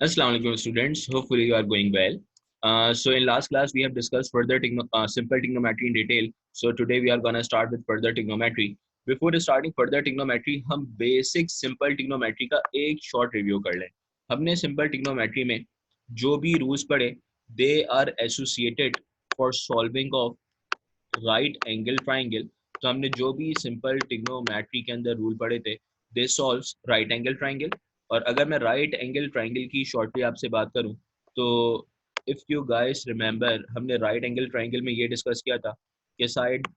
Assalamu alaikum students. Hopefully you are going well. So in last class we have discussed further simple trigonometry in detail. So today we are gonna start with further trigonometry. Before starting further trigonometry, हम basic simple trigonometry का एक short review कर लें. हमने simple trigonometry में जो भी rules पढ़े, they are associated for solving of right angle triangle. तो हमने जो भी सिंपल ट्रिग्नोमेट्री के अंदर रूल पढ़े थे दे सॉल्व्स राइट एंगल ट्राइंगल. और अगर मैं राइट एंगल ट्राइंगल की शॉर्टली आपसे बात करूं तो इफ यू गाइस रिमेंबर हमने राइट एंगल ट्राइंगल में ये डिस्कस किया था कि side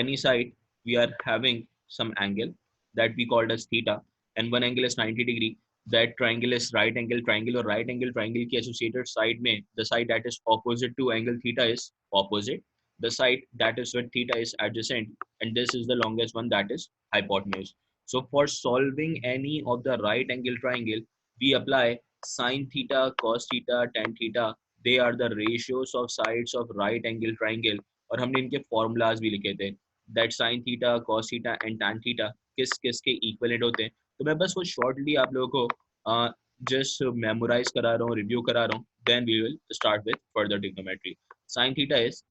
any side we are having some angle that we called as theta and one angle is 90 degree. That triangle is right angle triangle or right angle triangle की associated side में the side that is opposite to angle theta is opposite, the side that is with theta is adjacent, and this is the longest one that is hypotenuse. So for solving any of the right angle triangle we apply sine theta, cos theta, tan theta. They are the ratios of sides of right angle triangle. और हमने इनके formulas भी लिखे थे that sine theta cos theta and tan theta किस किस के equivalent होते हैं. तो मैं बस वो शॉर्टली आप लोगों को जस्ट मेमोराइज करा रहा हूँ, रिव्यू करा रहा हूँ. Then we will start with further trigonometry. Sine theta is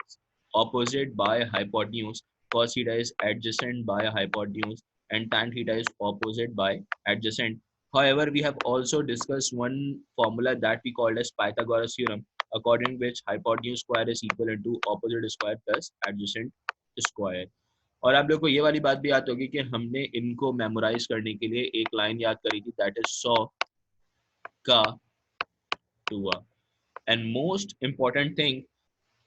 opposite by hypotenuse, cos theta is adjacent by hypotenuse, and tan theta is opposite by adjacent. However, we have also discussed one formula that we called as Pythagoras theorem, according which hypotenuse square is equal to opposite square plus adjacent square. और आप लोग को ये वाली बात भी याद होगी कि हमने इनको मेमोराइज करने के लिए एक लाइन याद करी थी दैट इज 100 का 2. And most important thing,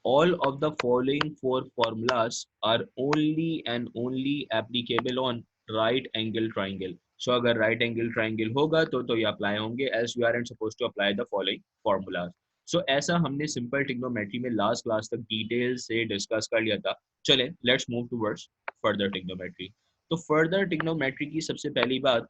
all of the following four formulas are only and only applicable on right angle triangle. So अगर right angle triangle होगा तो ये apply होंगे as we aren't supposed to apply the following formulas. So ऐसा हमने simple trigonometry में last class तक detail से discuss कर लिया था. चले let's move towards further trigonometry. तो further trigonometry की सबसे पहली बात,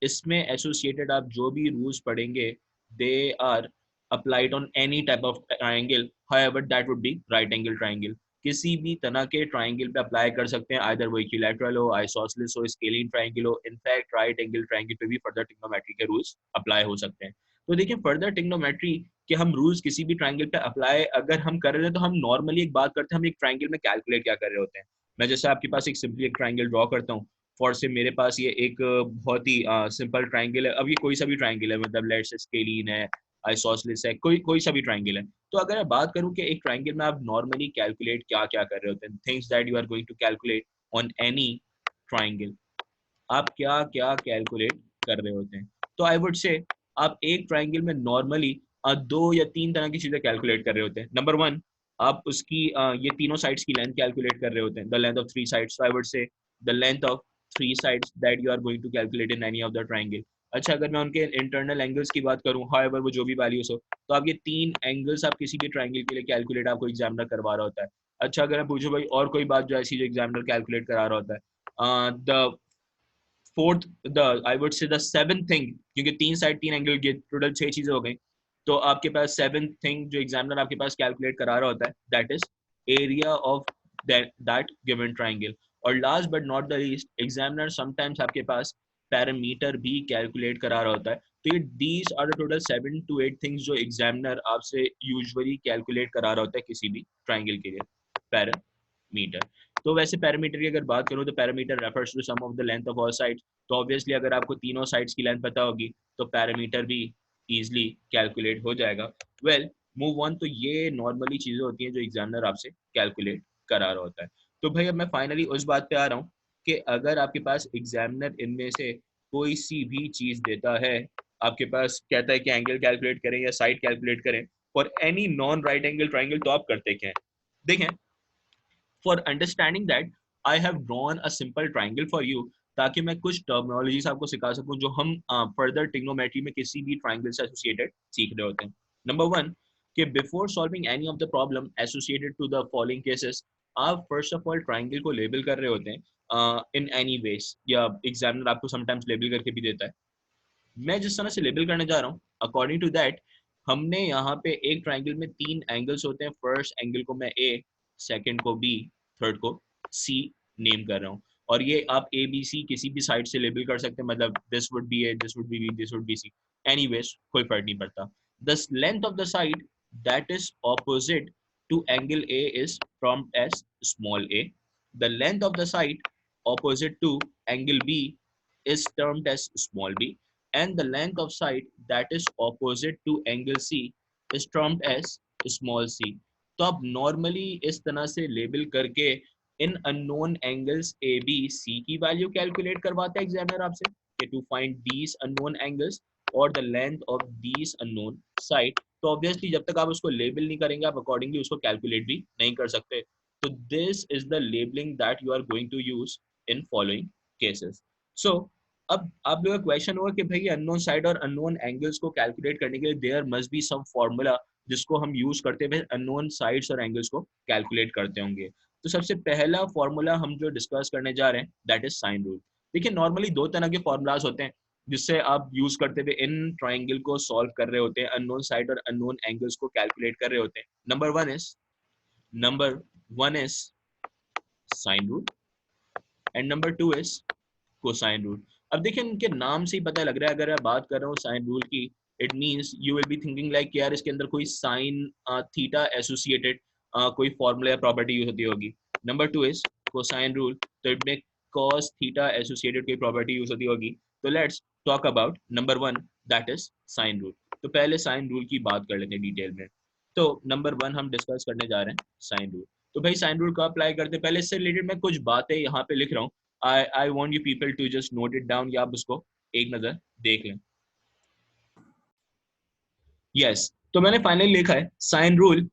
इसमें associated आप जो भी rules पढ़ेंगे they are applied on any type of triangle. However, that would be right angle triangle. किसी भी तरह के ट्राइंगल पे अप्लाई कर सकते हैं, आइदर वो इक्विलैटरल हो, आइसोसेलेस हो, स्केलिन ट्राइंगल हो. इनफैक्ट राइट एंगल ट्राइंगल पे भी फर्दर ट्रिग्नोमेट्री के रूल्स अप्लाई हो सकते हैं. तो देखिए फर्दर ट्रिग्नोमेट्री के हम रूल्स किसी भी ट्राइंगल पे अप्लाई अगर हम कर रहे हैं तो हम नॉर्मली एक बात करते हैं, हम एक ट्राइंगल में कैलकुलेट क्या कर रहे होते हैं. मैं जैसे आपके पास एक सिंपली एक ट्राइंगल ड्रॉ करता हूँ. फॉर से मेरे पास ये एक बहुत ही सिंपल ट्राइंगल है. अब ये कोई सा भी ट्राइंगल है, मतलब लेट्स से स्केलिन है, आइसोसेलेस है, कोई कोई सा भी ट्राइंगल है. तो अगर मैं बात करूं कि एक ट्राइंगल में आप नॉर्मली कैलकुलेट क्या क्या कर रहे होते हैं, things that you are going to calculate on any triangle, आप क्या क्या कैलकुलेट कर रहे होते हैं. तो आई वुड से आप एक ट्राइंगल में नॉर्मली दो या तीन तरह की चीजें कैलकुलेट कर रहे होते हैं. नंबर वन, आप उसकी ये तीनों साइड्स की लेंथ कैलकुलेट कर रहे होते हैं, the length of three sides. I would say the length of three sides that you are going to calculate in any of the triangle. अच्छा, अगर मैं उनके इंटरनल एंगल्स की बात करूं, हाउएवर वो जो भी वैल्यूज हो, तो आप ये तीन एंगल्स आप किसी भी ट्राइंगल के लिए कैलकुलेट आपको एग्जामिनर करवा रहा होता है. अच्छा, अगर मैं पूछूं भाई और कोई बात जो ऐसी जो एग्जामिनर कैलकुलेट करा रहा होता है, the fourth, the I would say the seventh thing, क्योंकि तीन साइड तीन एंगल के टोटल छह चीजें हो गई, तो आपके पास सेवंथ थिंग जो एग्जामिनर आपके पास कैलकुलेट करा रहा होता है that is area of that given triangle. और last but not the least, examiner sometimes आपके पास पैरामीटर भी कैलकुलेट करा रहा होता है. तो ये these are the total 7 to 8 things जो एग्जामिनर आपसे यूजुअली कैलकुलेट करा रहा होता है किसी भी ट्राइंगल के लिए. पैरामीटर. तो वैसे पैरामीटर की अगर बात करूँ तो parameter refers to sum of the length of all sides. तो ऑब्वियसली अगर आपको तीनों साइड्स की लेंथ पता होगी तो पैरामीटर भी इजीली कैलकुलेट हो जाएगा. Well, move on. तो ये नॉर्मली चीजें होती हैं जो एग्जामिनर आपसे कैलकुलेट करा रहा होता है. तो भाई अब मैं फाइनली उस बात पे आ रहा हूँ कि अगर आपके पास एग्जामिनर इनमें से कोई सी भी चीज देता है, आपके पास कहता है कि एंगल कैलकुलेट करें या साइड कैलकुलेट करें for any non right angle triangle, तो आप करते क्या हैं. देखें, for understanding that I have drawn a simple triangle for you, ताकि मैं कुछ टर्मिनोलॉजीज आपको सिखा सकूं जो हम फर्दर ट्रिग्नोमेट्री में किसी भी ट्राइंगल से एसोसिएटेड सीख रहे होते हैं. नंबर वन, कि before solving any of the problem associated to the following cases, आप फर्स्ट ऑफ ऑल ट्राइंगल को लेबल कर रहे होते हैं इन एनी वेज, या एग्जामिनर आपको समटाइम्स लेबल करके भी देता है. मैं जिस तरह से लेबल करने जा रहा हूँ अकॉर्डिंग टू दैट, हमने यहाँ पे एक ट्राइंगल में तीन एंगल्स होते हैं. फर्स्ट एंगल को मैं ए, सेकंड को बी, थर्ड को सी नेम कर रहा हूँ. और ये आप ए बी सी किसी भी साइड से लेबल कर सकते हैं, मतलब this would be A, this would be B, this would be C, anyways कोई फर्क नहीं पड़ता. The length of the side that is opposite to angle A is termed as small a. The length of the side opposite to angle B is termed as small b, and the length of side that is opposite to angle C is termed as small c. तो आप normally इस तरह से label करके इन unknown angles A B C की value calculate करवाता है एग्जामिनर आपसे कि to find these unknown angles और the length of these unknown side. तो ऑब्वियसली जब तक आप उसको लेबल नहीं करेंगे आप अकॉर्डिंगली उसको कैलकुलेट भी नहीं कर सकते. तो this is the labelling that you are going to use in following cases. So अब आप लोगों का क्वेश्चन होगा कि भाई अननोन साइड और अननोन एंगल्स को कैलकुलेट करने के लिए there must be some formula जिसको हम यूज करते हुए अननोन साइड्स और एंगल्स को कैलकुलेट करते होंगे. तो सबसे पहला फॉर्मूला हम जो डिस्कस करने जा रहे हैं दैट इज साइन रूल. देखिए नॉर्मली दो तरह के फॉर्मूलाज होते हैं जिससे आप यूज करते हुए इन ट्राइंगल को सॉल्व कर रहे होते हैं, अननोन साइड और अननोन एंगल्स को कैलकुलेट कर रहे होते हैं. Number one is sine rule and number two is cosine rule. अब देखिए इनके नाम से ही पता लग रहा है, अगर मैं बात कर रहा हूँ साइन रूल की, it means you will be thinking like यार इसके अंदर कोई साइन थीटा एसोसिएटेड कोई फॉर्मूला या प्रॉपर्टी यूज होती होगी. Number two is cosine rule, तो इट में cos थीटा एसोसिएटेड कोई प्रॉपर्टी यूज होती होगी. तो let's talk about number one that is sine rule. तो पहले साइन रूल की बात कर लेते हैं डिटेल में. तो नंबर वन हम डिस्कस करने जा रहे हैं साइन रूल. तो भाई साइन रूल को अप्लाई करते हैं, पहले इससे रिलेटेड मैं कुछ बातें यहाँ पे लिख रहा हूँ. I want you people to just note it down या आप उसको एक नजर देख लें. Yes, तो मैंने फाइनली लिखा है sine rule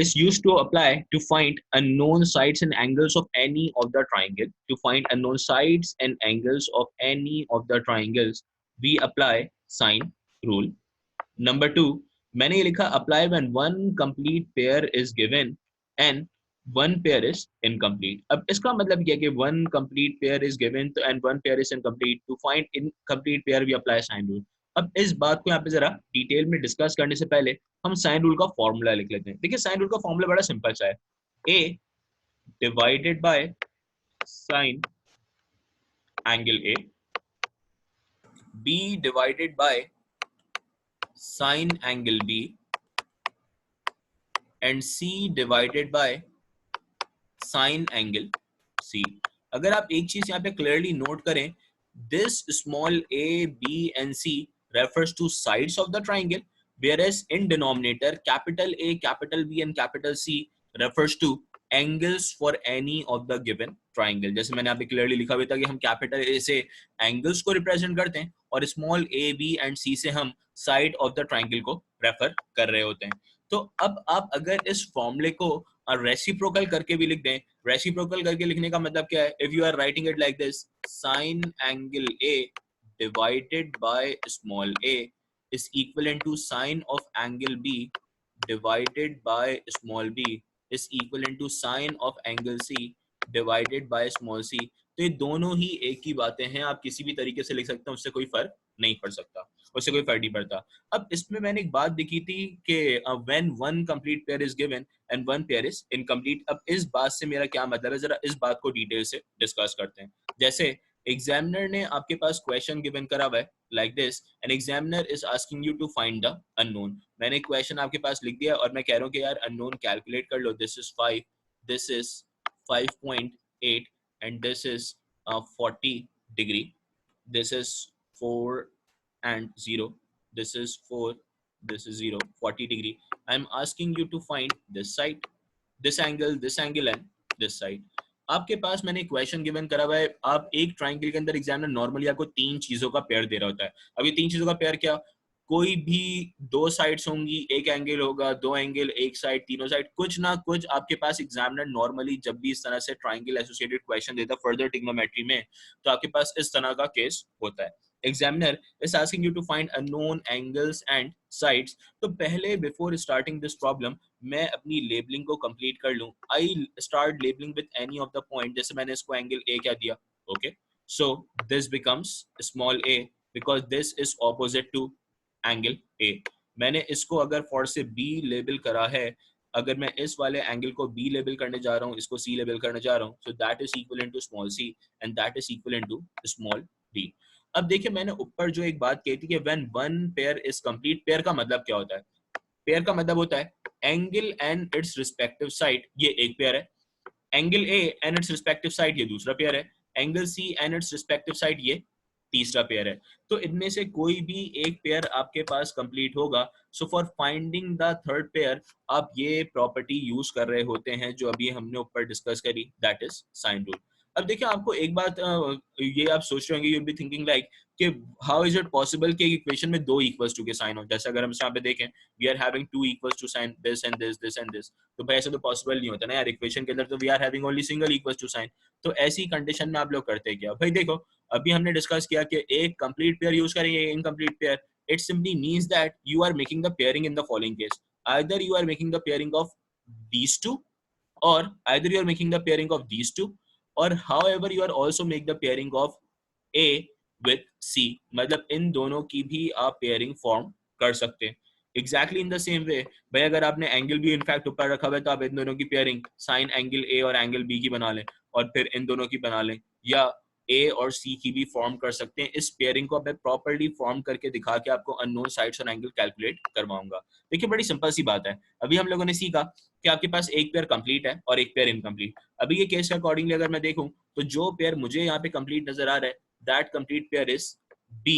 is used to apply to find unknown sides and angles of any of the triangle. To find unknown sides and angles of any of the triangles, we apply sine rule. Number two, मैंने ये लिखा apply when one complete pair is given and one pair is incomplete. अब इसका मतलब क्या है कि one complete pair is given and one pair is incomplete. To find incomplete pair we apply sine rule. अब इस बात को यहाँ पे जरा डिटेल में डिस्कस करने से पहले हम साइन रूल का फॉर्मूला लिख लेते हैं. देखिए साइन रूल का फॉर्मूला बड़ा सिंपल सा है, a divided by sign angle a, b divided by sign angle b and c divided by sign angle c. अगर आप एक चीज यहाँ पे क्लियरली नोट करें, this small a, b and c refers to sides of the triangle, whereas in denominator capital A, capital B and capital C refers to angles for any of the given triangle. जैसे मैंने यहाँ पे clearly लिखा हुआ था कि हम capital A से एंगल्स को रिप्रेजेंट करते हैं और small a, b and c से हम साइड ऑफ द ट्राइंगल को रेफर कर रहे होते हैं. तो अब आप अगर इस फॉर्मूले को रेसिप्रोकल करके भी लिख दें, रेसिप्रोकल करके लिखने का मतलब क्या है, if you are writing it like this, sine angle a divided by small a is equivalent to sine of angle b divided by small b is equivalent to sine of angle c divided by small c. तो ये दोनों ही एक ही बातें हैं, आप किसी भी तरीके से लिख सकते हैं, उससे कोई फर्क नहीं पड़ सकता, उससे कोई फर्क नहीं पड़ता. अब इसमें मैंने एक बात देखी थी कि when one complete pair is given and one pair is incomplete. अब इस बात से मेरा क्या मतलब है, जरा इस बात को डिटेल से डिस्कस करते हैं. जैसे एग्जामिनर ने आपके पास क्वेश्चन गिवन करा हुआ है like this, an examiner is asking you to find the unknown. मैंने क्वेश्चन आपके पास लिख दिया और मैं कह रहा हूँ कि यार अननोन कैलकुलेट कर लो. This is 5, this is 5.8 and this is 40 degree, this is 4 and 0, this is 4, this is 0, 40 degree. I am asking you to find this side, this angle and this side. आपके पास मैंने question given करा हुआ है, आप एक triangle के अंदर examiner normally आपको तीन चीजों का पेयर दे रहा होता है. अब ये तीन चीजों का पेयर क्या, कोई भी दो साइड्स होंगी, एक एंगल होगा, दो एंगल, एक साइड, तीनों साइड, कुछ ना कुछ आपके पास एग्जामिनर नॉर्मली जब भी इस तरह से ट्राइंगल एसोसिएटेड क्वेश्चन देता है फर्दर ट्रिग्नोमेट्री में, तो आपके पास इस तरह का केस होता है. Examiner is asking you to find unknown angles and sides. तो पहले बिफोर स्टार्टिंग दिस प्रॉब्लम मैं अपनी लेबलिंग को कंप्लीट कर लूं. I start labeling with any of the point. जैसे मैंने इसको एंगल ए क्या दिया, okay, so this becomes small a because this is opposite to angle A. मैंने इसको अगर फॉर से बी लेबल करा है, अगर मैं इस वाले एंगल को बी लेबल करने जा रहा हूँ, इसको सी लेबल करने जा रहा हूँ, so that is equal to small C and that is equal to small D. अब देखिए मैंने ऊपर जो एक बात कही थी कि when one pair is complete, pair का मतलब क्या होता है? पेयर का मतलब होता है angle and its respective side, ये एक पेयर है, angle A and its respective side ये दूसरा पेयर है, angle C and its respective side ये तीसरा पेयर है। तो इनमें से कोई भी एक पेयर आपके पास कंप्लीट होगा। So for finding the third pair आप ये प्रॉपर्टी यूज कर रहे होते हैं जो अभी हमने ऊपर डिस्कस करी, दैट इज साइन रूल। अब देखिए आपको एक बात ये आप सोच रहे होंगे, you will be thinking like कि हाउ इज इट पॉसिबल कि इक्वेशन में दो इक्वल्स टू के साइन हो? जैसे अगर हम यहाँ पे देखें, we are having two equals to sign this and this, this and this, तो भाई ऐसा तो पॉसिबल नहीं होता ना यार, इक्वेशन के अंदर तो we are having only single equals to sign. तो ऐसी कंडीशन में आप लोग करते क्या? भाई देखो अभी हमने डिस्कस किया कि एक कंप्लीट पेयर यूज करेंगे, incomplete pair, it simply means that you are making the pairing in the following case, either you are making the pairing of these two, or either you are making the pairing of these two, or however you are also make the pairing of A with C, मतलब इन दोनों की भी आप pairing form कर सकते हैं। Exactly in the same way भाई अगर आपने एंगल भी इनफैक्ट ऊपर रखा हुआ है तो आप इन दोनों की पेयरिंग साइन एंगल ए और एंगल बी की बना लें और फिर इन दोनों की बना लें, या ए और सी की भी फॉर्म कर सकते हैं। इस पेयरिंग को मैं प्रॉपर्ली फॉर्म करके दिखा के आपको अननोन साइड्स और एंगल कैलकुलेट करवाऊंगा। देखिए बड़ी सिंपल सी बात है, अभी हम लोगों ने सीखा कि आपके पास एक पेयर कंप्लीट है और एक पेयर इनकम्प्लीट। अभी ये केस के अकॉर्डिंगली अगर मैं देखूं तो जो पेयर मुझे यहाँ पे कंप्लीट नजर आ रहा है that complete pair is B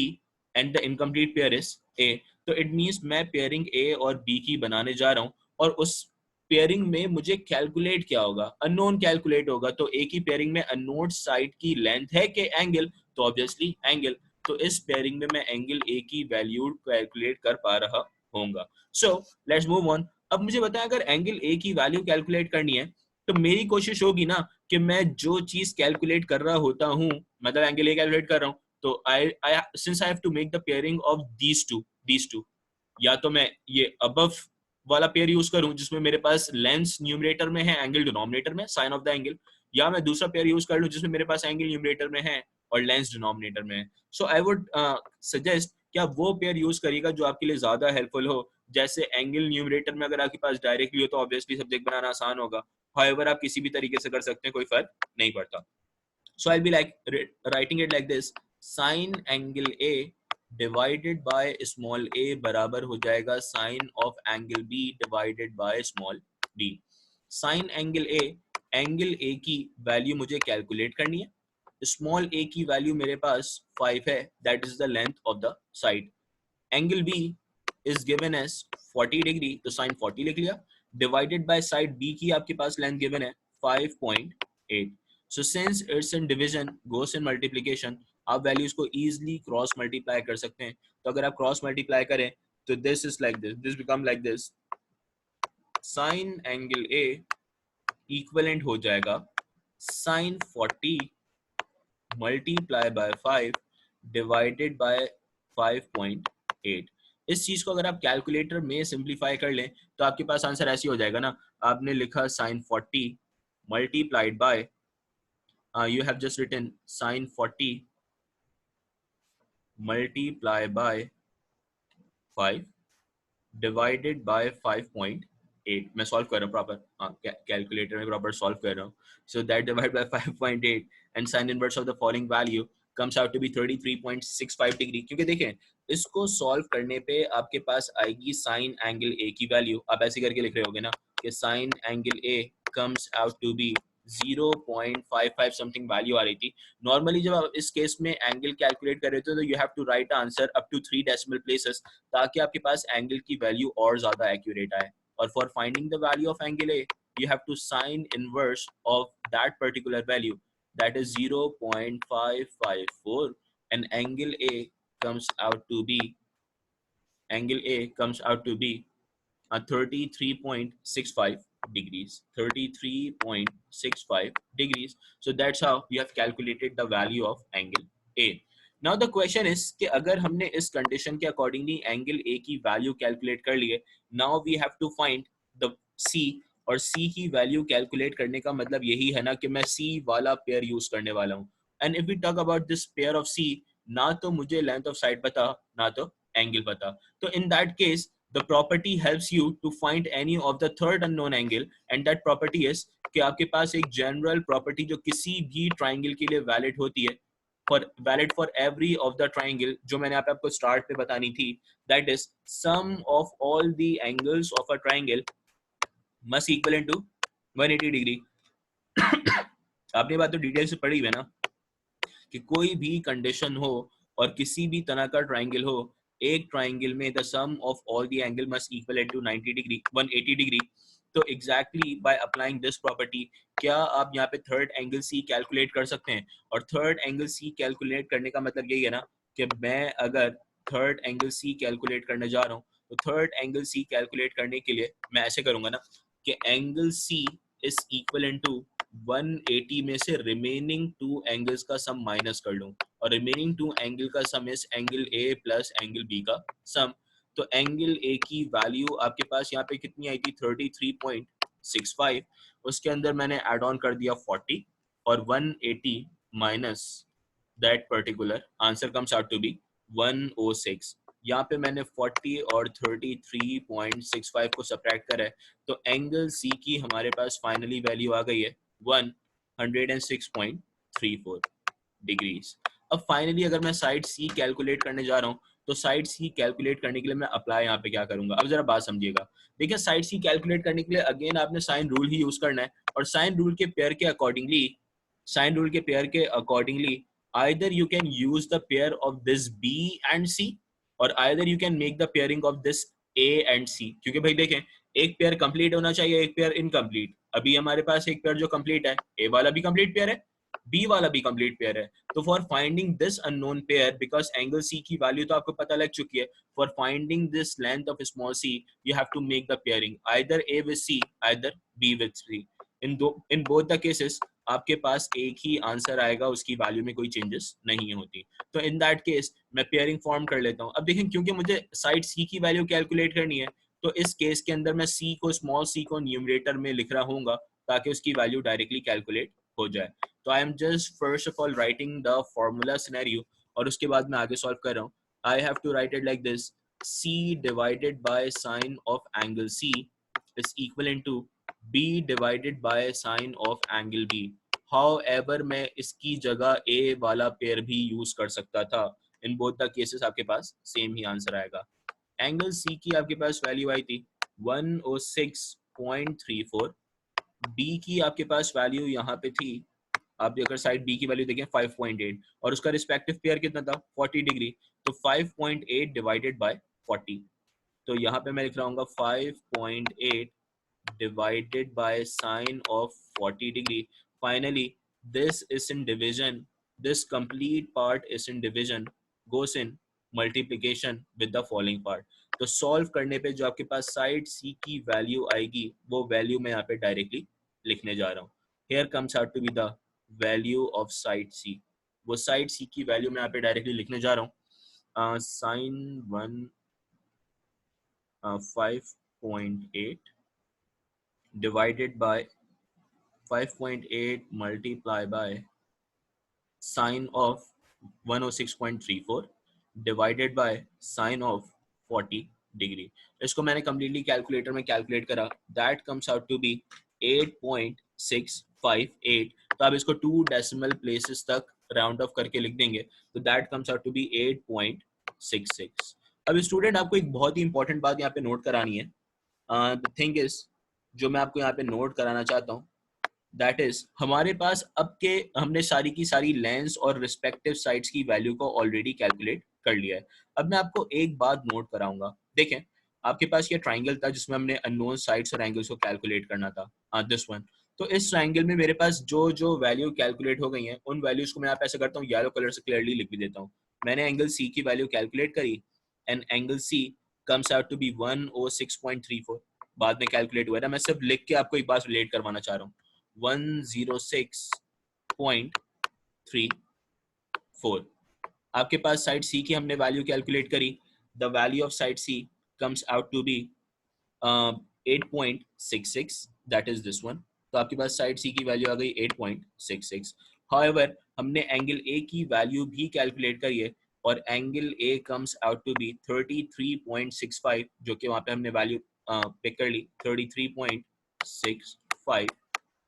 and the incomplete pair is A। तो it means मैं पेयरिंग A और B की बनाने जा रहा हूँ और उस पेयरिंग में मुझे कैलकुलेट क्या होगा? अननोन कैलकुलेट होगा। तो A की पेयरिंग में अननोन साइड की लेंथ है कि एंगल? तो ऑब्वियसली एंगल। तो इस पेयरिंग में मैं एंगल A की वैल्यू कैलकुलेट कर पा रहा होऊंगा। So let's move on. अब मुझे बताएं अगर एंगल A की वैल्यू कैलकुलेट करनी है तो मेरी कोशिश होगी ना कि मैं जो चीज कैलकुलेट कर रहा होता हूँ, मतलब एंगल ए कैलकुलेट कर रहा हूँ, तो I since I have to make the pairing of these two, या तो मैं ये अबव वाला पेयर यूज करूं जिसमें मेरे पास लेंस न्यूमरेटर में है, एंगल डिनोमिनेटर में, साइन ऑफ द एंगल, या मैं दूसरा पेयर यूज कर लूं जिसमें मेरे पास एंगल न्यूमरेटर में है और लेंस डिनोमिनेटर में है। सो आई वुड सजेस्ट कि आप वो पेयर यूज करिएगा जो आपके लिए ज्यादा हेल्पफुल हो। जैसे एंगल न्यूमरेटर में अगर आपके पास डायरेक्टली हो तो ऑब्वियसली सब्जेक्ट बनाना आसान होगा, हाउएवर आप किसी भी तरीके से कर सकते हैं, कोई फर्क नहीं पड़ता। So I'll be like writing it like this, sin angle A divided by small a बराबर हो जाएगा sin of angle B divided by small b। sin angle A, angle A की वैल्यू मुझे कैलकुलेट करनी है, स्मॉल a की value मेरे पास 5 है, that is the length of the side. Angle B is given as 40 degree, तो sin 40 लिख लिया, डिवाइडेड बाय साइड B की आपके पास लेंथ गिवन है 5.8। So since it's in division goes in multiplication, आप वैल्यूज को इजीली क्रॉस मल्टीप्लाई कर सकते हैं। तो अगर आप क्रॉस मल्टीप्लाई करें तो this is like this become like this, sine angle A equivalent हो जाएगा sin 40 multiply by 5 divided by 5.8। इस चीज को अगर आप कैलकुलेटर में सिंप्लीफाई कर लें तो आपके पास आंसर ऐसी हो जाएगा ना, आपने लिखा sin 40 multiplied by, you have just written sin 40 multiply by 5 divided by 5.8। मैं सॉल्व कर रहा हूँ प्रॉपर कैलकुलेटर में प्रॉपर सॉल्व कर रहा हूँ। So that divide by 5.8 and sine inverse of the following value comes out to be 33.65 degree. क्योंकि देखें इसको सॉल्व करने पे आपके पास आएगी साइन एंगल ए की वैल्यू, आप ऐसे करके लिख रहे होगे ना कि sine angle A comes out to be 0.55 something value आ रही थी। नॉर्मली जब आप इस केस में एंगल कैलकुलेट कर रहे थे तो you have to write answer up to 3 decimal places ताकि आपके पास एंगल की वैल्यू और ज्यादा एक्यूरेट आए। और for finding the value of angle A you have to sin inverse of that particular value, that is 0.554, and angle A comes out to be 33.65 degrees, 33.65 degrees. So that's how we have calculated the value of angle A. Now the question is कि अगर हमने इस condition के accordingly angle A की value calculate कर लिए, now we have to find the C, और C की वैल्यू कैलकुलेट करने का मतलब यही है ना कि मैं C वाला पेयर यूज करने वाला हूँ। And if we talk about this pair of C, ना तो मुझे लेंथ ऑफ साइड पता ना तो एंगल पता, तो in that case The property helps you to find any of the third unknown angle, and that property is कि आपके पास एक general property जो किसी भी triangle के लिए valid होती है, valid for every of the triangle, जो मैंने यहाँ पे आपको start पे बतानी थी, that is sum of all the angles of a triangle must equal to 180 degree. आपने बात तो डिटेल से पढ़ी हुई है ना, कि कोई भी कंडीशन हो और किसी भी तरह का ट्राइंगल हो, एक ट्राइंगल में the sum of all the angle must equal to 90 degree 180 degree. तो exactly by applying this property क्या आप यहाँ पे थर्ड एंगल सी कैलकुलेट कर सकते हैं. और थर्ड एंगल सी कैलकुलेट करने का मतलब यही है ना कि मैं अगर थर्ड एंगल सी कैलकुलेट करने जा रहा हूँ, तो थर्ड एंगल सी कैलकुलेट करने के लिए मैं ऐसे करूंगा ना कि angle C is equal to 180 में से रिमेनिंग टू एंगल्स का सम माइनस कर लूं, और रिमेनिंग टू एंगल का sum is angle A plus angle B का सम. तो एंगल ए की वैल्यू आपके पास यहाँ पे कितनी आई थी 33.65, उसके अंदर मैंने एड ऑन कर दिया 40 और 180 minus that particular answer comes out to be 106. यहाँ पे मैंने 40 और 33.65 को सब्ट्रैक्ट करा है, तो एंगल सी की हमारे पास फाइनली वैल्यू आ गई है 106.34 डिग्रीज. अब फाइनली अगर मैं साइड सी कैलकुलेट करने जा रहा हूँ, तो साइड सी कैलकुलेट करने के लिए मैं अप्लाई यहाँ पे क्या करूंगा, अब जरा बात समझिएगा. देखिए साइड सी कैलकुलेट करने के लिए अगेन आपने साइन रूल ही यूज करना है, और साइन रूल के पेयर के अकॉर्डिंगली, साइन रूल के पेयर के accordingly either you can use the pair of this B and C, or either you can make the pairing of this A and C. क्योंकि भाई देखें, एक pair complete होना चाहिए, एक पेयर इनकम्प्लीट. अभी हमारे पास एक पेयर जो कंप्लीट है, ए वाला भी कंप्लीट पेयर है, बी वाला भी कंप्लीट पेयर है. तो for finding this unknown pair, because angle C की वैल्यू तो आपको पता लग चुकी है, for finding this length of small C you have to make the pairing either A with C either B with C. In both the cases आपके पास एक ही आंसर आएगा, उसकी वैल्यू में कोई चेंजेस नहीं होती. तो इन दैट केस मैं पेयरिंग फॉर्म कर लेता हूँ. अब देखें, क्योंकि मुझे साइड सी की वैल्यू कैलकुलेट करनी है, तो इस केस के अंदर मैं सी को, स्मॉल सी को न्यूमरेटर में लिख रहा हूँगा ताकि उसकी वैल्यू डायरेक्टली कैलकुलेट हो जाए. तो I am just first of all writing the formula scenario, और उसके बाद मैं आगे सॉल्व कर रहा हूँ. I have to write it like this: c divided by sine of angle c is equivalent to b divided by sine of angle b. However, मैं इसकी जगह a वाला पेयर भी यूज कर सकता था. इन बोथ द केसेस आपके पास same ही answer आएगा. एंगल C की आपके पास वैल्यू आई थी 106.34, B की आपके पास वैल्यू यहाँ पे थी, आप अगर साइड B की वैल्यू देखें 5.8, और उसका रिस्पेक्टिव पेयर कितना था 40 डिग्री. तो 5.8 डिवाइडेड बाय 40, तो यहाँ पे मैं लिख रहा हूँ 5.8 divided by sine of 40 degree. Finally, this is in division. This complete part is in division, goes in multiplication with the following part. तो सॉल्व करने पे जो आपके पास साइड सी की वैल्यू आएगी, वो वैल्यू मैं यहाँ पे डायरेक्टली लिखने जा रहा हूँ. Here comes out to be the value of side C. वो साइड सी की वैल्यू मैं यहाँ पे डायरेक्टली लिखने जा रहा हूँ. Sine 5.8 divided by 5.8 multiply by sine of 106.34 divided by sine of 40 degree. इसको मैंने कम्प्लीटली कैलकुलेटर में कैलकुलेट करा, that comes out to be 8.658. तो आप इसको 2 डेसिमल प्लेसेस तक राउंड ऑफ करके लिख देंगे, तो that comes out to be 8.66. अब स्टूडेंट आपको एक बहुत ही इंपॉर्टेंट बात यहाँ पे नोट करानी है. द थिंग इज, जो मैं आपको यहाँ पे नोट कराना चाहता हूँ, दैट इज हमारे पास अब के हमने सारी की सारी लेंस और रिस्पेक्टिव साइड्स की वैल्यू को ऑलरेडी कैलकुलेट कर लिया है. अब मैं आपको एक बात नोट कराऊंगा. देखें, आपके पास ये ट्राइंगल था जिसमें हमने अननोन साइड्स और एंगल्स को कैलकुलेट करना था, दिस वन. तो इस ट्राइंगल में मेरे पास जो जो वैल्यू कैलकुलेट हो गई हैं, उन वैल्यूज को मैं आप ऐसे करता हूँ, येलो कलर से क्लियरली लिख भी देता हूँ. मैंने एंगल सी की वैल्यू कैलकुलेट करी, and angle C comes out to be 106.34. बाद में कैलकुलेट हुआ था, मैं सिर्फ लिख के आपको एक बात रिलेट करवाना चाह रहा हूँ. 106.34. आपके पास साइड सी की हमने वैल्यू कैलकुलेट करी. The value of side C comes out to be 8.66, that is this one. तो आपके पास साइड सी की वैल्यू आ गई 8.66. हाउएवर, हमने एंगल ए की वैल्यू भी कैलकुलेट करी है, और angle A comes out to be 33.65, जो कि वहां पे हमने वैल्यू पिक कर ली 33.65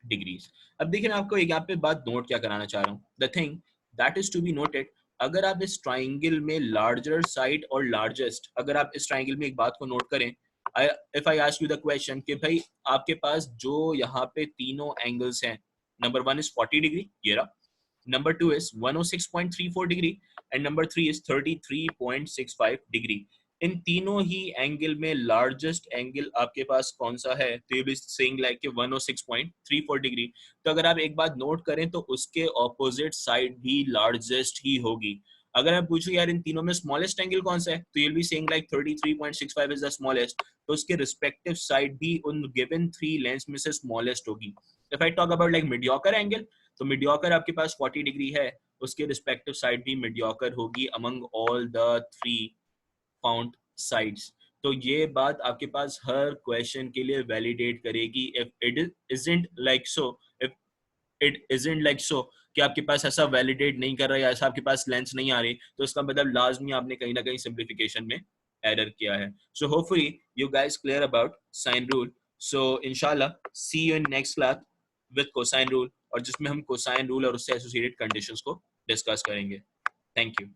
डिग्रीज। अब देखिए मैं आपको एक यहाँ पे बात नोट क्या कराना चाह रहा हूँ, the thing that is to be noted, अगर आप इस ट्राइंगल में लार्जर साइड और लार्जेस्ट, अगर आप इस ट्राइंगल में एक बात को नोट करें, if I ask you the question कि भाई आपके पास जो यहाँ पे तीनों एंगल्स हैं, नंबर 1 इज 40 डिग्री, ये रहा, number 2 is 106.34 degree and number 3 is 33.65 degree। इन तीनों ही एंगल में लार्जेस्ट एंगल आपके पास कौन सा है, तो ये भी सेइंग लाइक कि 106.34 डिग्री। तो अगर आप एक बात नोट करें तो उसके ऑपोजिट साइड भी लार्जेस्ट ही होगी। अगर आप पूछो यार इन तीनों में स्मॉलेस्ट एंगल कौन सा है, तो ये भी saying like 33.65 is the smallest, तो उसके रिस्पेक्टिव साइड भी उन गिवन थ्री लेंथ्स में से स्मॉलेस्ट होगी। If I talk about like mediocre angle, तो मीडियोकर आपके पास 40 डिग्री है, उसके रिस्पेक्टिव साइड भी मीडियोकर होगी among all the three found sides. तो ये बात आपके पास हर क्वेश्चन के लिए वैलिडेट करेगी। If it isn't like so, if it isn't like so कि आपके पास ऐसा वैलिडेट नहीं कर रहा है या ऐसा आपके पास लेंस नहीं आ रही, तो इसका मतलब लाजमी आपने कहीं ना कहीं सिंप्लीफिकेशन में एरर किया है। So hopefully you guys clear about sine rule. So इंशाल्लाह see you in next class with cosine rule, और जिसमें हम कोसाइन रूल और उससे एसोसिएटेड कंडीशंस को डिस्कस करेंगे। Thank you.